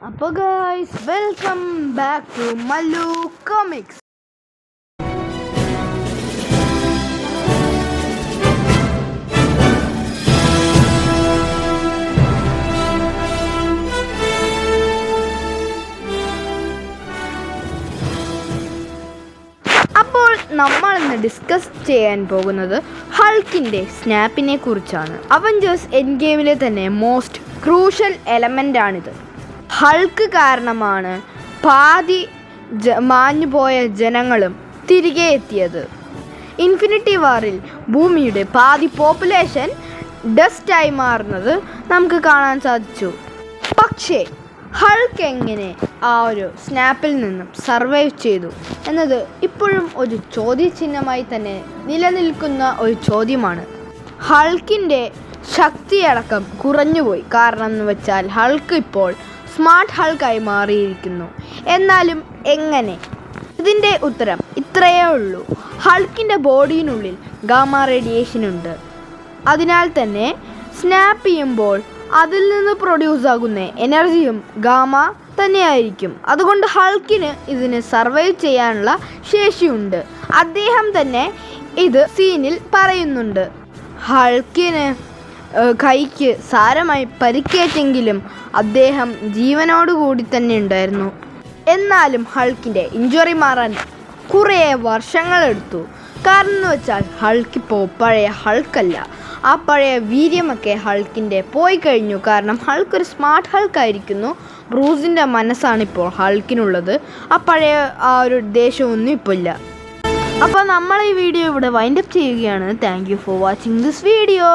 അപ്പോൾ guys welcome back to Mallu comics. അപ്പോൾ നമ്മൾ ഇന്ന് ഡിസ്കസ് ചെയ്യാൻ പോകുന്നത് ഹൾക്കിൻ്റെ സ്നാപ്പിനെ കുറിച്ചാണ്. അവഞ്ചേഴ്സ് എൻഡ് ഗെയിമിലെ തന്നെ മോസ്റ്റ് ക്രൂഷ്യൽ എലമെൻ്റാണിത്. ഹൾക്ക് കാരണമാണ് പാതി മാഞ്ഞുപോയ ജനങ്ങളും തിരികെ എത്തിയത്. ഇൻഫിനിറ്റി വാറിൽ ഭൂമിയുടെ പാതി പോപ്പുലേഷൻ ഡസ്റ്റായി മാറുന്നത് നമുക്ക് കാണാൻ സാധിച്ചു. പക്ഷേ ഹൾക്ക് എങ്ങനെ ആ ഒരു സ്നാപ്പിൽ നിന്നും സർവൈവ് ചെയ്തു എന്നത് ഇപ്പോഴും ഒരു ചോദ്യചിഹ്നമായി തന്നെ നിലനിൽക്കുന്ന ഒരു ചോദ്യമാണ്. ഹൾക്കിൻ്റെ ശക്തിയടക്കം കുറഞ്ഞുപോയി. കാരണം എന്ന് വെച്ചാൽ ഹൾക്ക് ഇപ്പോൾ സ്മാർട്ട് ഹൾക്കായി മാറിയിരിക്കുന്നു. എന്നാലും എങ്ങനെ? ഇതിൻ്റെ ഉത്തരം ഇത്രയേ ഉള്ളൂ. ഹൾക്കിൻ്റെ ബോഡിയിനുള്ളിൽ ഗാമ റേഡിയേഷൻ ഉണ്ട്. അതിനാൽ തന്നെ സ്നാപ്പ് ചെയ്യുമ്പോൾ അതിൽ നിന്ന് പ്രൊഡ്യൂസ് ആകുന്ന എനർജിയും ഗാമ തന്നെയായിരിക്കും. അതുകൊണ്ട് ഹൾക്കിന് ഇതിന് സർവൈവ് ചെയ്യാനുള്ള ശേഷിയുണ്ട്. അദ്ദേഹം തന്നെ ഇത് സീനിൽ പറയുന്നുണ്ട്. ഹൾക്കിന് കൈക്ക് സാരമായി പരിക്കേറ്റെങ്കിലും അദ്ദേഹം ജീവനോടുകൂടി തന്നെ ഉണ്ടായിരുന്നു. എന്നാലും ഹൾക്കിൻ്റെ ഇഞ്ചുറി മാറാൻ കുറേ വർഷങ്ങളെടുത്തു. കാരണം എന്ന് വെച്ചാൽ ഹൾക്കിപ്പോൾ പഴയ ഹൾക്കല്ല. ആ പഴയ വീര്യമൊക്കെ ഹൾക്കിൻ്റെ പോയി കഴിഞ്ഞു. കാരണം ഹൾക്ക് ഒരു സ്മാർട്ട് ഹൾക്കായിരിക്കുന്നു. ബ്രൂസിൻ്റെ മനസ്സാണിപ്പോൾ ഹൾക്കിനുള്ളത്. ആ പഴയ ആ ഒരു ദേഷ്യമൊന്നും ഇപ്പോൾ ഇല്ല. അപ്പോൾ നമ്മൾ ഈ വീഡിയോ ഇവിടെ വൈൻഡപ്പ് ചെയ്യുകയാണ്. Thank you for watching this video.